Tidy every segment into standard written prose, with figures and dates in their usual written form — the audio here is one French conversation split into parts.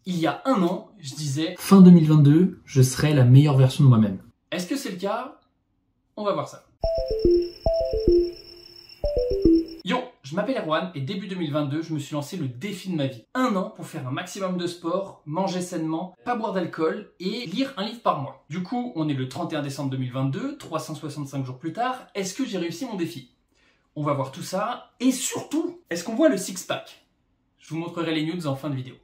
Il y a un an, je disais fin 2022, je serai la meilleure version de moi-même. Est-ce que c'est le cas? On va voir ça. Yo, je m'appelle Erwan et début 2022, je me suis lancé le défi de ma vie. Un an pour faire un maximum de sport, manger sainement, pas boire d'alcool et lire un livre par mois. Du coup, on est le 31 décembre 2022, 365 jours plus tard. Est-ce que j'ai réussi mon défi? On va voir tout ça. Et surtout, est-ce qu'on voit le six-pack? Je vous montrerai les nudes en fin de vidéo.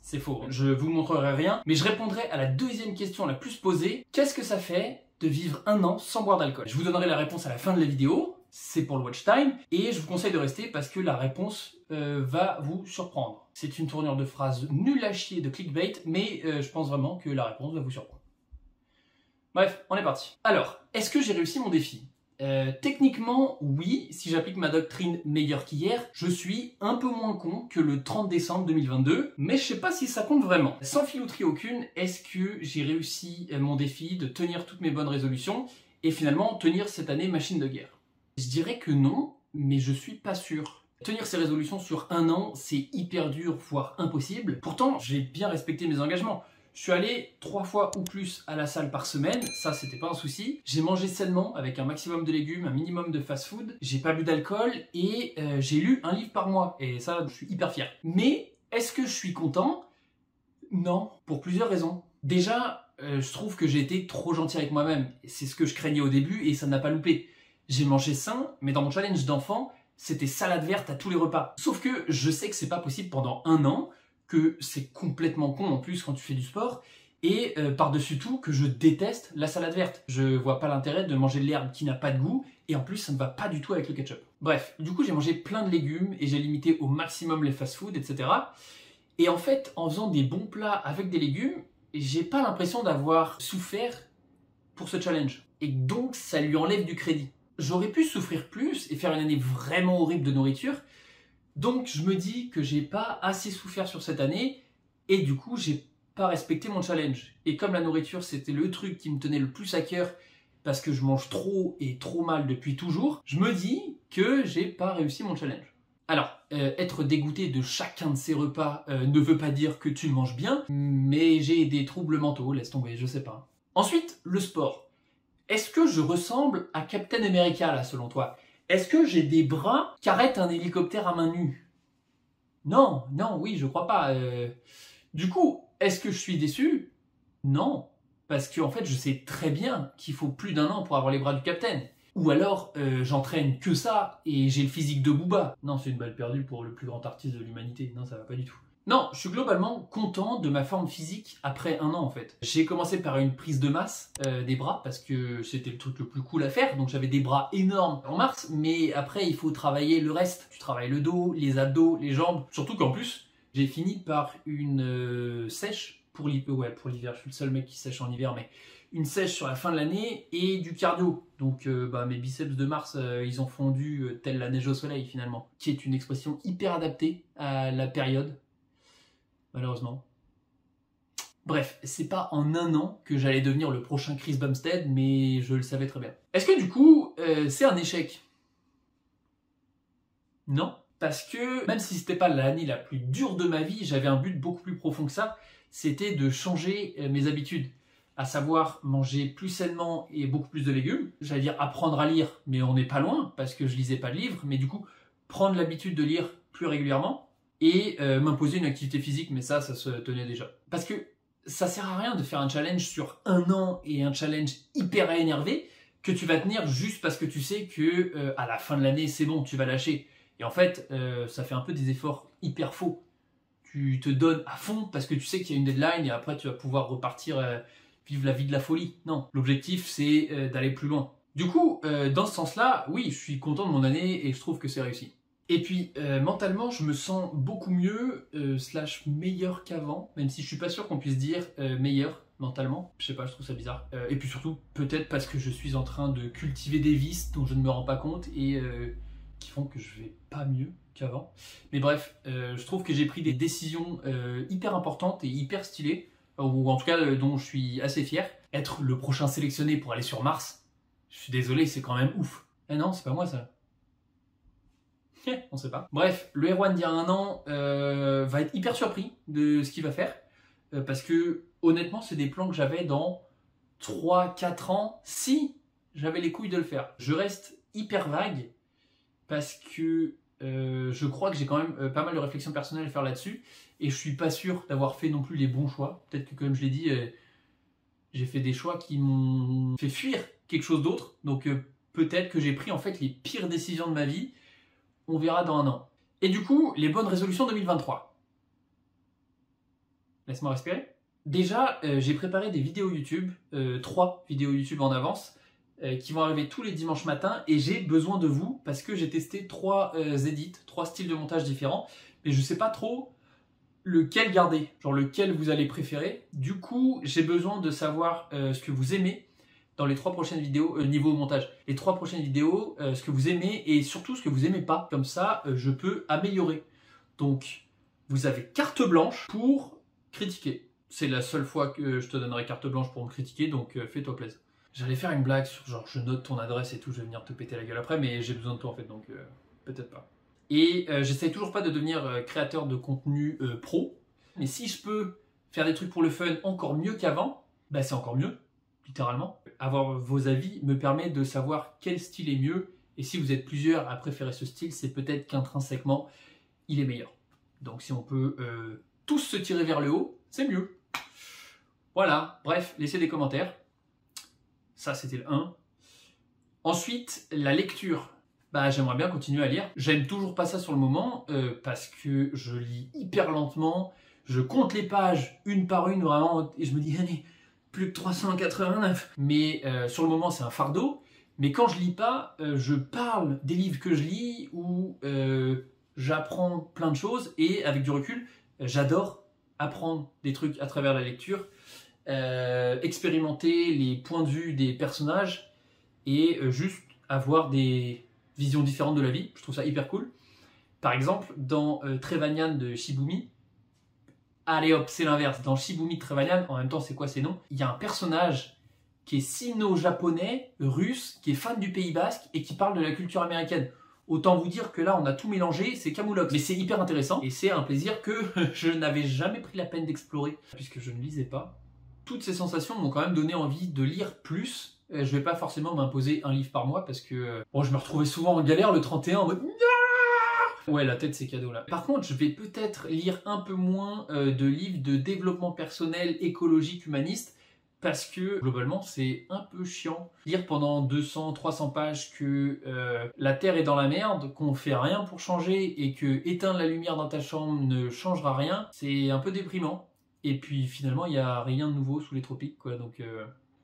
C'est faux, je vous montrerai rien, mais je répondrai à la deuxième question la plus posée. Qu'est-ce que ça fait de vivre un an sans boire d'alcool? Je vous donnerai la réponse à la fin de la vidéo, c'est pour le watch time, et je vous conseille de rester parce que la réponse va vous surprendre. C'est une tournure de phrase nulle à chier de clickbait, mais je pense vraiment que la réponse va vous surprendre. Bref, on est parti. Alors, est-ce que j'ai réussi mon défi? Techniquement, oui, si j'applique ma doctrine meilleure qu'hier, je suis un peu moins con que le 30 décembre 2022, mais je sais pas si ça compte vraiment. Sans filouterie aucune, est-ce que j'ai réussi mon défi de tenir toutes mes bonnes résolutions et finalement tenir cette année machine de guerre? Je dirais que non, mais je suis pas sûr. Tenir ces résolutions sur un an, c'est hyper dur, voire impossible. Pourtant, j'ai bien respecté mes engagements. Je suis allé 3 fois ou plus à la salle par semaine, ça c'était pas un souci. J'ai mangé sainement avec un maximum de légumes, un minimum de fast-food. J'ai pas bu d'alcool et j'ai lu un livre par mois. Et ça, je suis hyper fier. Mais est-ce que je suis content? Non, pour plusieurs raisons. Déjà, je trouve que j'ai été trop gentil avec moi-même. C'est ce que je craignais au début et ça n'a pas loupé. J'ai mangé sain, mais dans mon challenge d'enfant, c'était salade verte à tous les repas. Sauf que je sais que c'est pas possible pendant un an, que c'est complètement con en plus quand tu fais du sport, et par-dessus tout que je déteste la salade verte. Je vois pas l'intérêt de manger de l'herbe qui n'a pas de goût, et en plus ça ne va pas du tout avec le ketchup. Bref, du coup j'ai mangé plein de légumes, et j'ai limité au maximum les fast-food, etc. Et en fait, en faisant des bons plats avec des légumes, j'ai pas l'impression d'avoir souffert pour ce challenge. Et donc ça lui enlève du crédit. J'aurais pu souffrir plus et faire une année vraiment horrible de nourriture. Donc je me dis que j'ai pas assez souffert sur cette année et du coup j'ai pas respecté mon challenge. Et comme la nourriture c'était le truc qui me tenait le plus à cœur parce que je mange trop et trop mal depuis toujours, je me dis que j'ai pas réussi mon challenge. Alors, être dégoûté de chacun de ces repas ne veut pas dire que tu manges bien, mais j'ai des troubles mentaux, laisse tomber, je sais pas. Ensuite, le sport. Est-ce que je ressemble à Captain America là selon toi? Est-ce que j'ai des bras qu'arrête un hélicoptère à main nue? Non, non, oui, je crois pas. Du coup, est-ce que je suis déçu? Non, parce qu'en fait, je sais très bien qu'il faut plus d'un an pour avoir les bras du Captain. Ou alors, j'entraîne que ça et j'ai le physique de Booba. Non, c'est une balle perdue pour le plus grand artiste de l'humanité. Non, ça va pas du tout. Non, je suis globalement content de ma forme physique après un an en fait. J'ai commencé par une prise de masse des bras parce que c'était le truc le plus cool à faire, donc j'avais des bras énormes en mars, mais après il faut travailler le reste. Tu travailles le dos, les abdos, les jambes, surtout qu'en plus j'ai fini par une sèche pour l'hiver, ouais, pour l'hiver, je suis le seul mec qui sèche en hiver, mais une sèche sur la fin de l'année et du cardio. Donc mes biceps de mars, ils ont fondu telle la neige au soleil finalement, qui est une expression hyper adaptée à la période. Malheureusement. Bref, c'est pas en un an que j'allais devenir le prochain Chris Bumstead, mais je le savais très bien. Est-ce que du coup, c'est un échec? Non, parce que même si c'était pas l'année la plus dure de ma vie, j'avais un but beaucoup plus profond que ça, c'était de changer mes habitudes. À savoir manger plus sainement et beaucoup plus de légumes. J'allais dire apprendre à lire, mais on n'est pas loin, parce que je lisais pas de livres, mais du coup, prendre l'habitude de lire plus régulièrement, et m'imposer une activité physique, mais ça se tenait déjà. Parce que ça sert à rien de faire un challenge sur un an et un challenge hyper énervé que tu vas tenir juste parce que tu sais que à la fin de l'année c'est bon, tu vas lâcher. Et en fait, ça fait un peu des efforts hyper faux. Tu te donnes à fond parce que tu sais qu'il y a une deadline et après tu vas pouvoir repartir vivre la vie de la folie. Non, l'objectif c'est d'aller plus loin. Du coup, dans ce sens-là, oui, je suis content de mon année et je trouve que c'est réussi. Et puis, mentalement, je me sens beaucoup mieux, slash meilleur qu'avant, même si je suis pas sûr qu'on puisse dire meilleur mentalement. Je sais pas, je trouve ça bizarre. Et puis surtout, peut-être parce que je suis en train de cultiver des vices dont je ne me rends pas compte et qui font que je vais pas mieux qu'avant. Mais bref, je trouve que j'ai pris des décisions hyper importantes et hyper stylées, ou en tout cas dont je suis assez fier. Être le prochain sélectionné pour aller sur Mars, je suis désolé, c'est quand même ouf. Ah non, c'est pas moi ça. On sait pas. Bref, le Erwan d'il y a un an va être hyper surpris de ce qu'il va faire. parce que honnêtement, c'est des plans que j'avais dans 3-4 ans, si j'avais les couilles de le faire. Je reste hyper vague parce que je crois que j'ai quand même pas mal de réflexions personnelles à faire là-dessus et je suis pas sûr d'avoir fait non plus les bons choix. Peut-être que, comme je l'ai dit, j'ai fait des choix qui m'ont fait fuir quelque chose d'autre. Donc peut-être que j'ai pris en fait les pires décisions de ma vie. On verra dans un an. Et du coup, les bonnes résolutions 2023. Laisse-moi respirer. Déjà, j'ai préparé des vidéos YouTube, 3 vidéos YouTube en avance, qui vont arriver tous les dimanches matins, et j'ai besoin de vous parce que j'ai testé 3 edits, 3 styles de montage différents, mais je sais pas trop lequel garder, genre lequel vous allez préférer. Du coup, j'ai besoin de savoir ce que vous aimez dans les 3 prochaines vidéos, niveau montage. Les 3 prochaines vidéos, ce que vous aimez et surtout ce que vous aimez pas. Comme ça, je peux améliorer. Donc, vous avez carte blanche pour critiquer. C'est la seule fois que je te donnerai carte blanche pour me critiquer, donc fais-toi plaisir. J'allais faire une blague sur genre je note ton adresse et tout, je vais venir te péter la gueule après, mais j'ai besoin de toi en fait, donc peut-être pas. Et j'essaie toujours pas de devenir créateur de contenu pro, mais si je peux faire des trucs pour le fun encore mieux qu'avant, bah c'est encore mieux, littéralement. Avoir vos avis me permet de savoir quel style est mieux, et si vous êtes plusieurs à préférer ce style, c'est peut-être qu'intrinsèquement, il est meilleur. Donc si on peut tous se tirer vers le haut, c'est mieux. Voilà, bref, laissez des commentaires. Ça, c'était le 1. Ensuite, la lecture. Bah, j'aimerais bien continuer à lire. J'aime toujours pas ça sur le moment parce que je lis hyper lentement. Je compte les pages une par une vraiment et je me dis, allez, plus que 389. Mais sur le moment, c'est un fardeau. Mais quand je lis pas, je parle des livres que je lis ou j'apprends plein de choses et avec du recul, j'adore apprendre des trucs à travers la lecture. Expérimenter les points de vue des personnages et juste avoir des visions différentes de la vie. Je trouve ça hyper cool. Par exemple, dans Trevanyan de Shibumi, allez hop, c'est l'inverse. Dans Shibumi de Trevanyan, en même temps, c'est quoi ces noms? Il y a un personnage qui est sino-japonais, russe, qui est fan du Pays Basque et qui parle de la culture américaine. Autant vous dire que là, on a tout mélangé, c'est Camoulox. Mais c'est hyper intéressant et c'est un plaisir que je n'avais jamais pris la peine d'explorer puisque je ne lisais pas. Toutes ces sensations m'ont quand même donné envie de lire plus. Je vais pas forcément m'imposer un livre par mois parce que bon, je me retrouvais souvent en galère le 31 en mode ouais, la tête c'est cadeau là. Par contre, je vais peut-être lire un peu moins de livres de développement personnel, écologique, humaniste parce que globalement c'est un peu chiant. Lire pendant 200-300 pages que la Terre est dans la merde, qu'on fait rien pour changer et que éteindre la lumière dans ta chambre ne changera rien, c'est un peu déprimant. Et puis finalement, il n'y a rien de nouveau sous les tropiques, quoi. Donc,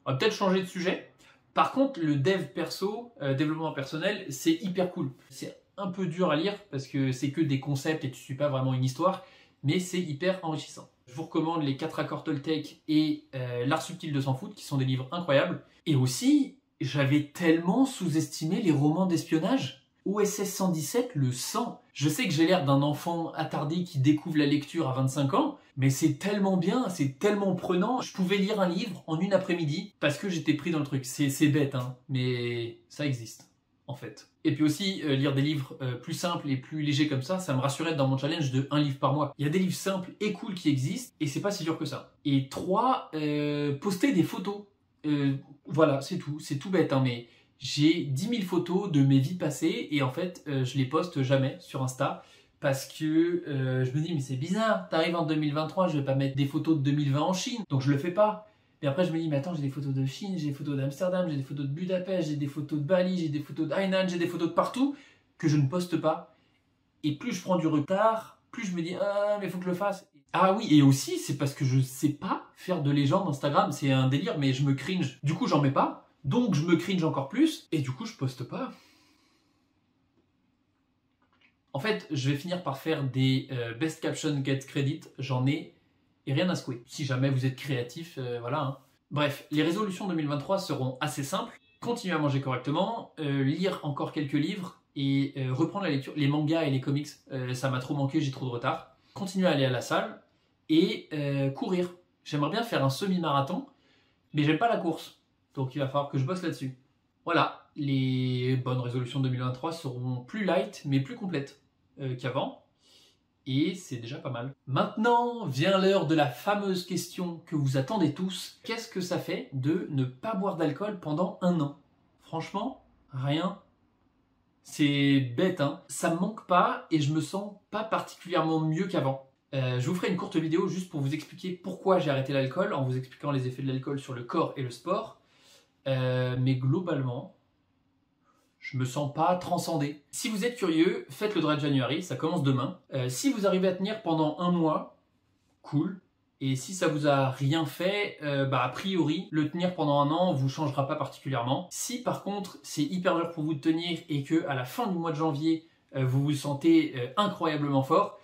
on va peut-être changer de sujet. Par contre, le dev perso, développement personnel, c'est hyper cool. C'est un peu dur à lire parce que c'est que des concepts et tu ne suis pas vraiment une histoire, mais c'est hyper enrichissant. Je vous recommande les 4 accords Toltec et L'art subtil de s'en foutre, qui sont des livres incroyables. Et aussi, j'avais tellement sous-estimé les romans d'espionnage. OSS 117, le sang. Je sais que j'ai l'air d'un enfant attardé qui découvre la lecture à 25 ans, mais c'est tellement bien, c'est tellement prenant. Je pouvais lire un livre en une après-midi parce que j'étais pris dans le truc. C'est bête, hein, mais ça existe, en fait. Et puis aussi, lire des livres plus simples et plus légers comme ça me rassurait dans mon challenge de 1 livre par mois. Il y a des livres simples et cool qui existent, et c'est pas si dur que ça. Et 3, poster des photos. Voilà, c'est tout bête, hein, mais j'ai 10 000 photos de mes vies passées et en fait, je les poste jamais sur Insta parce que je me dis, mais c'est bizarre, t'arrives en 2023, je vais pas mettre des photos de 2020 en Chine, donc je le fais pas. Et après, je me dis, mais attends, j'ai des photos de Chine, j'ai des photos d'Amsterdam, j'ai des photos de Budapest, j'ai des photos de Bali, j'ai des photos d'Hainan, j'ai des photos de partout que je ne poste pas. Et plus je prends du retard, plus je me dis, ah, mais faut que je le fasse. Ah oui, et aussi, c'est parce que je sais pas faire de légende Instagram, c'est un délire, mais je me cringe. Du coup, j'en mets pas. Donc je me cringe encore plus, et du coup je poste pas. En fait, je vais finir par faire des best caption get credit, j'en ai et rien à secouer. Si jamais vous êtes créatif, voilà. Hein. Bref, les résolutions 2023 seront assez simples. Continuer à manger correctement, lire encore quelques livres et reprendre la lecture. Les mangas et les comics, ça m'a trop manqué, j'ai trop de retard. Continuer à aller à la salle et courir. J'aimerais bien faire un semi-marathon, mais j'aime pas la course. Donc il va falloir que je bosse là-dessus. Voilà, les bonnes résolutions 2023 seront plus light, mais plus complètes qu'avant. et c'est déjà pas mal. Maintenant vient l'heure de la fameuse question que vous attendez tous. Qu'est-ce que ça fait de ne pas boire d'alcool pendant 1 an? Franchement, rien. C'est bête, hein. Ça me manque pas et je me sens pas particulièrement mieux qu'avant. Je vous ferai une courte vidéo juste pour vous expliquer pourquoi j'ai arrêté l'alcool, en vous expliquant les effets de l'alcool sur le corps et le sport. Mais globalement, je me sens pas transcendé. Si vous êtes curieux, faites le Dry January, ça commence demain. Si vous arrivez à tenir pendant 1 mois, cool. Et si ça vous a rien fait, a priori, le tenir pendant 1 an vous changera pas particulièrement. Si par contre c'est hyper dur pour vous de tenir et que à la fin du mois de janvier, vous vous sentez incroyablement fort,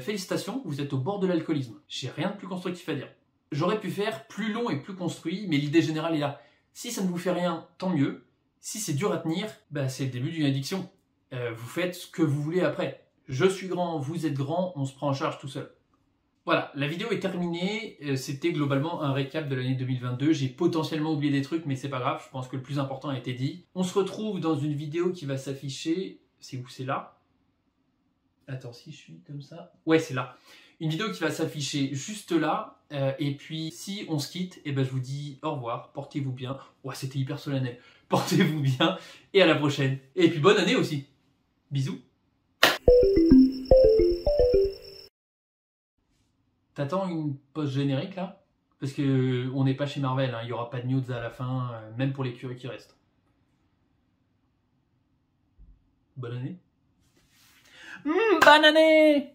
félicitations, vous êtes au bord de l'alcoolisme. J'ai rien de plus constructif à dire. J'aurais pu faire plus long et plus construit, mais l'idée générale est là. Si ça ne vous fait rien, tant mieux. Si c'est dur à tenir, c'est le début d'une addiction. Vous faites ce que vous voulez après. Je suis grand, vous êtes grand, on se prend en charge tout seul. Voilà, la vidéo est terminée. C'était globalement un récap de l'année 2022. J'ai potentiellement oublié des trucs, mais c'est pas grave. Je pense que le plus important a été dit. On se retrouve dans une vidéo qui va s'afficher. C'est où? C'est là? Attends, si je suis comme ça. Ouais, c'est là. Une vidéo qui va s'afficher juste là. Et puis, si on se quitte, je vous dis au revoir. Portez-vous bien. Ouais, c'était hyper solennel. Portez-vous bien. Et à la prochaine. Et puis, bonne année aussi. Bisous. T'attends une post-générique là? Parce que on n'est pas chez Marvel, hein. Il n'y aura pas de news à la fin, même pour les curieux qui restent. Bonne année. Bonne année!